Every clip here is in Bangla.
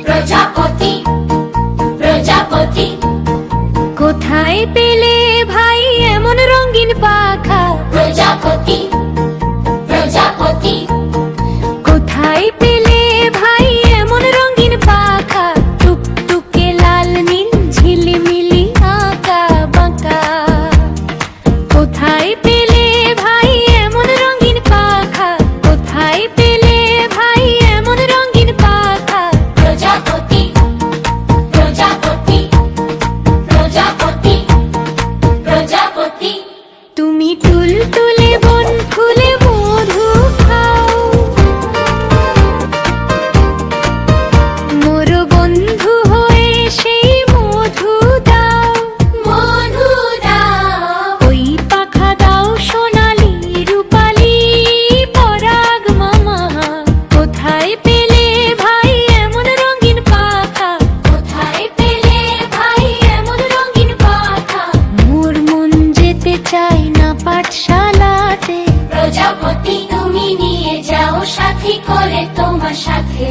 প্রজাপতি প্রজাপতি। কোথায় পেলে ভাই এমন রঙিন পাখা? প্রজাপতি প্রজাপতি। কোথায় পেলে ভাই এমন রঙিন পাখা? টুকটুকে লাল নীল ঝিলিমিলি আঁকা বাঁকা। কোথায় পেলে ভাই এমন রঙিন পাখা? কোথায় পেলে ভাই এমন রঙিন পাখা? প্রজাপতি প্রজাপতি প্রজাপতি প্রজাপতি। তুমি তুলতুলে বন ফুলে মধু খাও, মোর বন্ধু হয়ে সেই মধু দাও। মধু দাও। ওই পাখা দাও সোনালি রূপালি পরাগ মামা। কোথায় পেলে ভাই এমন রঙিন পাখা? কোথায় পেলে ভাই এমন রঙিন পাখা? মোর মন যেতে চাই না পাঠশালাতে। প্রজাপতি তুমি নিয়ে যাও সাথী করে তোমার সাথে।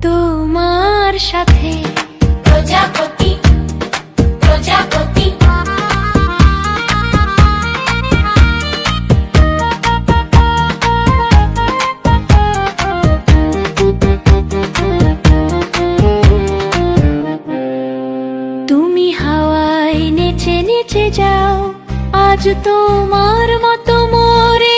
তোমার সাথে প্রজাপতি প্রজাপতি। তুমি হাওয়ায় নেচে নেচে যাও, আজ তোমার মতো মোরে